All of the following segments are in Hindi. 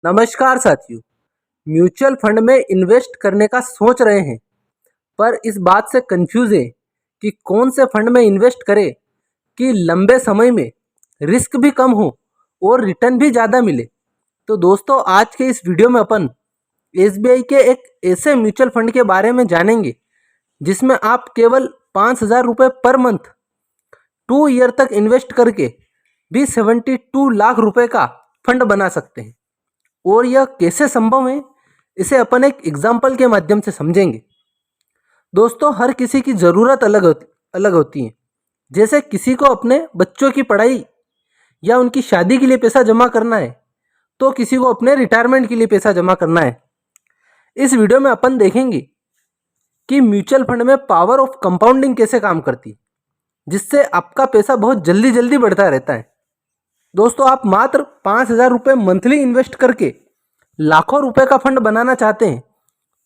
नमस्कार साथियों। म्यूचुअल फंड में इन्वेस्ट करने का सोच रहे हैं पर इस बात से कंफ्यूज हैं कि कौन से फंड में इन्वेस्ट करें कि लंबे समय में रिस्क भी कम हो और रिटर्न भी ज़्यादा मिले। तो दोस्तों, आज के इस वीडियो में अपन एसबीआई के एक ऐसे म्यूचुअल फंड के बारे में जानेंगे जिसमें आप केवल 5,000 रुपये पर मंथ 2 ईयर तक इन्वेस्ट करके भी 72 लाख रुपए का फंड बना सकते हैं। और यह कैसे संभव है, इसे अपन एक एग्जाम्पल के माध्यम से समझेंगे। दोस्तों, हर किसी की ज़रूरत अलग होती है। जैसे किसी को अपने बच्चों की पढ़ाई या उनकी शादी के लिए पैसा जमा करना है, तो किसी को अपने रिटायरमेंट के लिए पैसा जमा करना है। इस वीडियो में अपन देखेंगे कि म्यूचुअल फंड में पावर ऑफ कंपाउंडिंग कैसे काम करती है, जिससे आपका पैसा बहुत जल्दी जल्दी बढ़ता रहता है। दोस्तों, आप मात्र 5,000 रुपये मंथली इन्वेस्ट करके लाखों रुपए का फंड बनाना चाहते हैं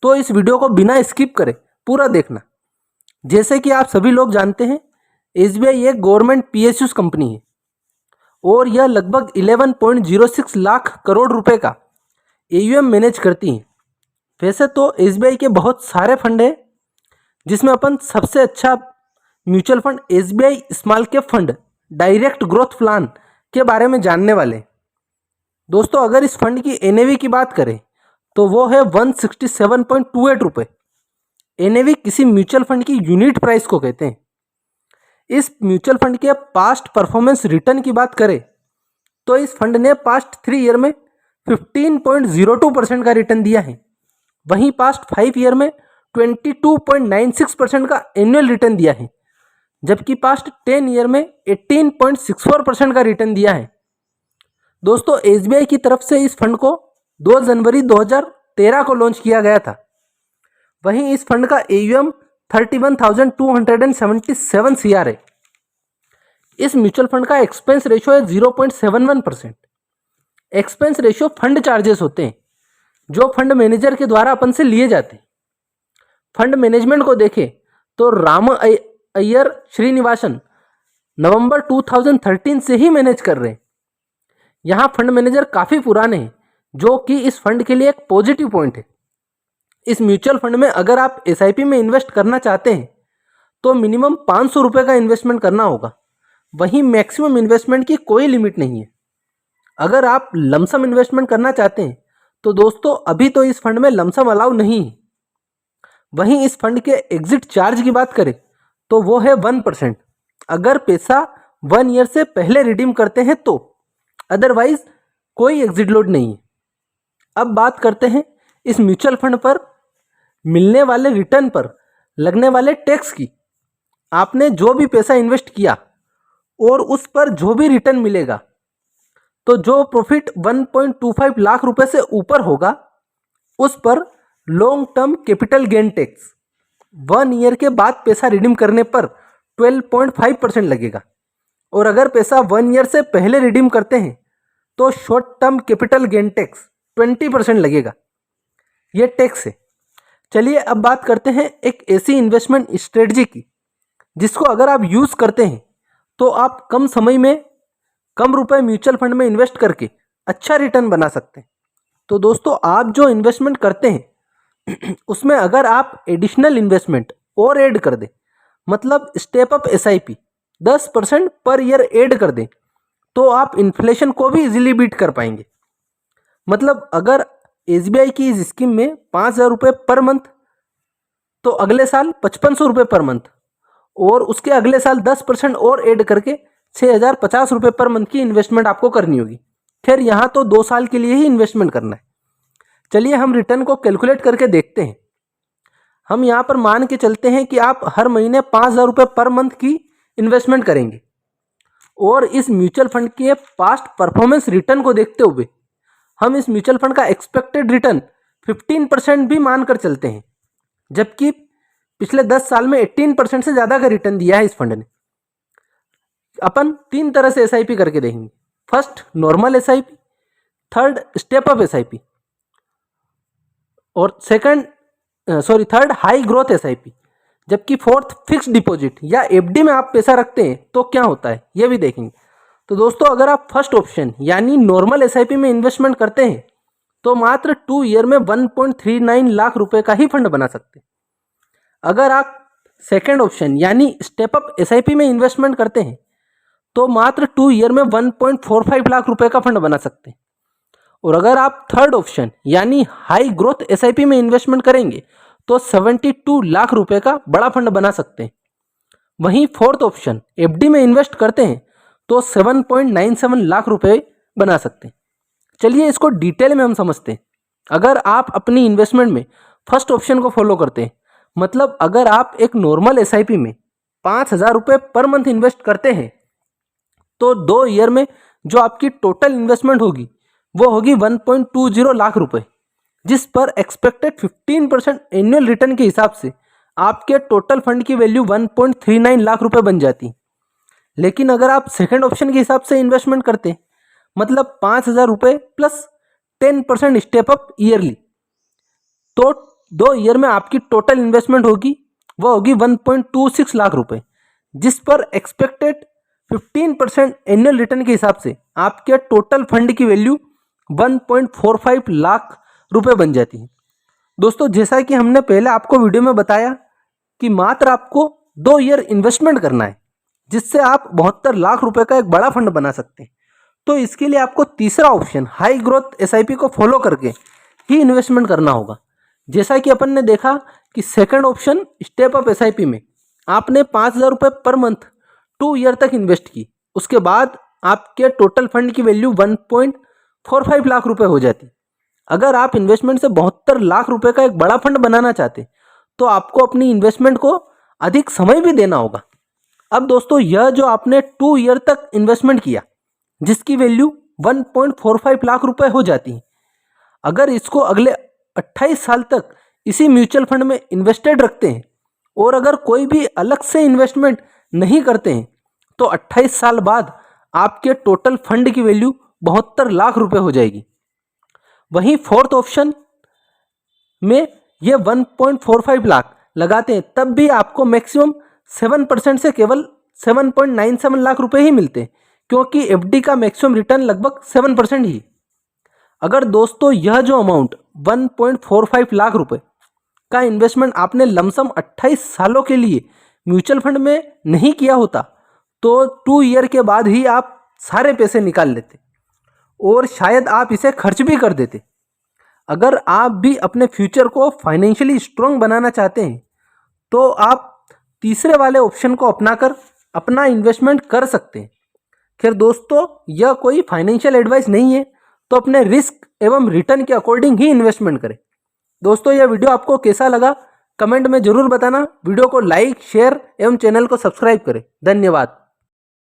तो इस वीडियो को बिना स्किप करे पूरा देखना। जैसे कि आप सभी लोग जानते हैं, एसबीआई एक गवर्नमेंट पीएसयूज कंपनी है और यह लगभग 11.06 लाख करोड़ रुपए का एयूएम मैनेज करती है। वैसे तो एसबीआई के बहुत सारे फंड हैं, जिसमें अपन सबसे अच्छा mutual fund SBI small cap fund direct growth plan के बारे में जानने वाले। दोस्तों, अगर इस फंड की एनएवी की बात करें तो वो है 167.28 रुपये। एनएवी किसी म्यूचुअल फंड की यूनिट प्राइस को कहते हैं। इस म्यूचुअल फंड के पास्ट परफॉर्मेंस रिटर्न की बात करें तो इस फंड ने पास्ट 3 ईयर में 15.02% का रिटर्न दिया है। वहीं पास्ट 5 ईयर में 22.96% का एनुअल रिटर्न दिया है, जबकि पास्ट 10 ईयर में 18.64% का रिटर्न दिया है। दोस्तों, एसबीआई की तरफ से इस फंड को 2 जनवरी 2013 को लॉन्च किया गया था। वहीं इस फंड का एयूएम 31,277 सीआर है। इस म्यूचुअल फंड का एक्सपेंस रेशियो है 0.71%। एक्सपेंस रेशियो फंड चार्जेस होते हैं जो फंड मैनेजर के द्वारा अपन से लिए जाते हैं। फंड मैनेजमेंट को देखें तो राम अय्यर श्रीनिवासन नवंबर 2013 से ही मैनेज कर रहे हैं। यहाँ फंड मैनेजर काफ़ी पुराने हैं, जो कि इस फंड के लिए एक पॉजिटिव पॉइंट है। इस म्यूचुअल फंड में अगर आप एसआईपी में इन्वेस्ट करना चाहते हैं तो मिनिमम 500 रुपये का इन्वेस्टमेंट करना होगा। वहीं मैक्सिमम इन्वेस्टमेंट की कोई लिमिट नहीं है। अगर आप लमसम इन्वेस्टमेंट करना चाहते हैं तो दोस्तों, अभी तो इस फंड में लमसम अलाउ नहीं है। वहीं इस फंड के एग्जिट चार्ज की बात करें तो वो है 1%, अगर पैसा 1 ईयर से पहले रिडीम करते हैं तो। अदरवाइज कोई एग्जिट लोड नहीं है। अब बात करते हैं इस म्यूचुअल फंड पर मिलने वाले रिटर्न पर लगने वाले टैक्स की। आपने जो भी पैसा इन्वेस्ट किया और उस पर जो भी रिटर्न मिलेगा, तो जो प्रॉफिट 1.25 लाख रुपए से ऊपर होगा उस पर long term capital gain tax 1 year के बाद पैसा रिडीम करने पर 12.5% लगेगा। और अगर पैसा 1 ईयर से पहले रिडीम करते हैं तो short term capital gain tax 20% लगेगा। ये टैक्स है। चलिए अब बात करते हैं एक ऐसी इन्वेस्टमेंट स्ट्रेटजी की जिसको अगर आप यूज़ करते हैं तो आप कम समय में कम रुपए म्यूचुअल फंड में इन्वेस्ट करके अच्छा रिटर्न बना सकते हैं। तो दोस्तों, आप जो इन्वेस्टमेंट करते हैं उसमें अगर आप एडिशनल इन्वेस्टमेंट और ऐड कर दें, मतलब step up SIP 10% per year add कर दें, तो आप इन्फ्लेशन को भी इजीली बीट कर पाएंगे। मतलब अगर एसबीआई की इस स्कीम में 5,000 रुपये पर मंथ, तो अगले साल 5,500 रुपये पर मंथ, और उसके अगले साल 10% और ऐड करके 6,050 रुपये पर मंथ की इन्वेस्टमेंट आपको करनी होगी। खैर, यहाँ तो 2 साल के लिए ही इन्वेस्टमेंट करना है। चलिए हम रिटर्न को कैलकुलेट करके देखते हैं। हम यहाँ पर मान के चलते हैं कि आप हर महीने 5,000 रुपये पर मंथ की इन्वेस्टमेंट करेंगे और इस म्यूचुअल फंड के पास्ट परफॉर्मेंस रिटर्न को देखते हुए हम इस म्यूचुअल फंड का एक्सपेक्टेड रिटर्न 15% भी मानकर चलते हैं, जबकि पिछले 10 साल में 18% से ज़्यादा का रिटर्न दिया है इस फंड ने। अपन 3 तरह से एसआईपी करके देखेंगे। First normal SIP, third step up SIP और थर्ड हाई ग्रोथ एसआईपी, जबकि फोर्थ फिक्स्ड डिपॉजिट या एफडी में आप पैसा रखते हैं तो क्या होता है ये भी देखेंगे। तो दोस्तों, अगर आप फर्स्ट ऑप्शन यानी नॉर्मल एसआईपी में इन्वेस्टमेंट करते हैं तो मात्र 2 ईयर में 1.39 लाख रुपए का ही फंड बना सकते हैं। अगर आप सेकेंड ऑप्शन यानी स्टेप अप एसआईपी में इन्वेस्टमेंट करते हैं तो मात्र 2 ईयर में 1.45 लाख रुपए का फंड बना सकते हैं। और अगर आप थर्ड ऑप्शन यानी हाई ग्रोथ एसआईपी में इन्वेस्टमेंट करेंगे तो 72 लाख रुपए का बड़ा फंड बना सकते हैं। वहीं फोर्थ ऑप्शन एफडी में इन्वेस्ट करते हैं तो 7.97 लाख रुपए बना सकते हैं। चलिए इसको डिटेल में हम समझते हैं। अगर आप अपनी इन्वेस्टमेंट में फर्स्ट ऑप्शन को फॉलो करते हैं, मतलब अगर आप एक नॉर्मल एसआईपी में 5,000 रुपये पर मंथ इन्वेस्ट करते हैं तो 2 ईयर में जो आपकी टोटल इन्वेस्टमेंट होगी वो होगी 1.20 लाख रुपए, जिस पर एक्सपेक्टेड 15% एनुअल रिटर्न के हिसाब से आपके टोटल फंड की वैल्यू 1.39 लाख रुपए बन जाती। लेकिन अगर आप सेकंड ऑप्शन के हिसाब से इन्वेस्टमेंट करते हैं, मतलब 5,000 रुपये प्लस 10% स्टेप अप ईयरली, तो 2 ईयर में आपकी टोटल इन्वेस्टमेंट होगी वो होगी 1.26 लाख रुपए, जिस पर एक्सपेक्टेड 15% एनुअल रिटर्न के हिसाब से आपके टोटल फंड की वैल्यू 1.45 लाख रुपए बन जाती है। दोस्तों, जैसा कि हमने पहले आपको वीडियो में बताया कि मात्र आपको 2 ईयर इन्वेस्टमेंट करना है, जिससे आप 72 लाख रुपए का एक बड़ा फंड बना सकते हैं। तो इसके लिए आपको तीसरा ऑप्शन हाई ग्रोथ एसआईपी को फॉलो करके ही इन्वेस्टमेंट करना होगा। जैसा कि अपन ने देखा कि second option step up SIP में आपने 5,000 रुपये पर मंथ 2 ईयर तक इन्वेस्ट की, उसके बाद आपके टोटल फंड की वैल्यू 1.45 लाख रुपए हो जाती। अगर आप इन्वेस्टमेंट से 72 लाख रुपए का एक बड़ा फंड बनाना चाहते तो आपको अपनी इन्वेस्टमेंट को अधिक समय भी देना होगा। अब दोस्तों, यह जो आपने 2 ईयर तक इन्वेस्टमेंट किया जिसकी वैल्यू 1.45 लाख रुपए हो जाती है, अगर इसको अगले 28 साल तक इसी म्यूचुअल फंड में इन्वेस्टेड रखते हैं और अगर कोई भी अलग से इन्वेस्टमेंट नहीं करते हैं तो 28 साल बाद आपके टोटल फंड की वैल्यू 72 लाख रुपए हो जाएगी। वहीं फोर्थ ऑप्शन में ये 1.45 लाख लगाते हैं तब भी आपको मैक्सिमम 7% से केवल 7.97 लाख रुपए ही मिलते हैं, क्योंकि एफडी का मैक्सिमम रिटर्न लगभग 7% ही। अगर दोस्तों यह जो अमाउंट 1.45 लाख रुपए का इन्वेस्टमेंट आपने लमसम 28 सालों के लिए म्यूचुअल फंड में नहीं किया होता तो 2 ईयर के बाद ही आप सारे पैसे निकाल लेते और शायद आप इसे खर्च भी कर देते। अगर आप भी अपने फ्यूचर को फाइनेंशियली स्ट्रांग बनाना चाहते हैं तो आप तीसरे वाले ऑप्शन को अपनाकर अपना इन्वेस्टमेंट कर सकते हैं। खैर दोस्तों, यह कोई फाइनेंशियल एडवाइस नहीं है, तो अपने रिस्क एवं रिटर्न के अकॉर्डिंग ही इन्वेस्टमेंट करें। दोस्तों, यह वीडियो आपको कैसा लगा कमेंट में जरूर बताना। वीडियो को लाइक, शेयर एवं चैनल को सब्सक्राइब करें। धन्यवाद।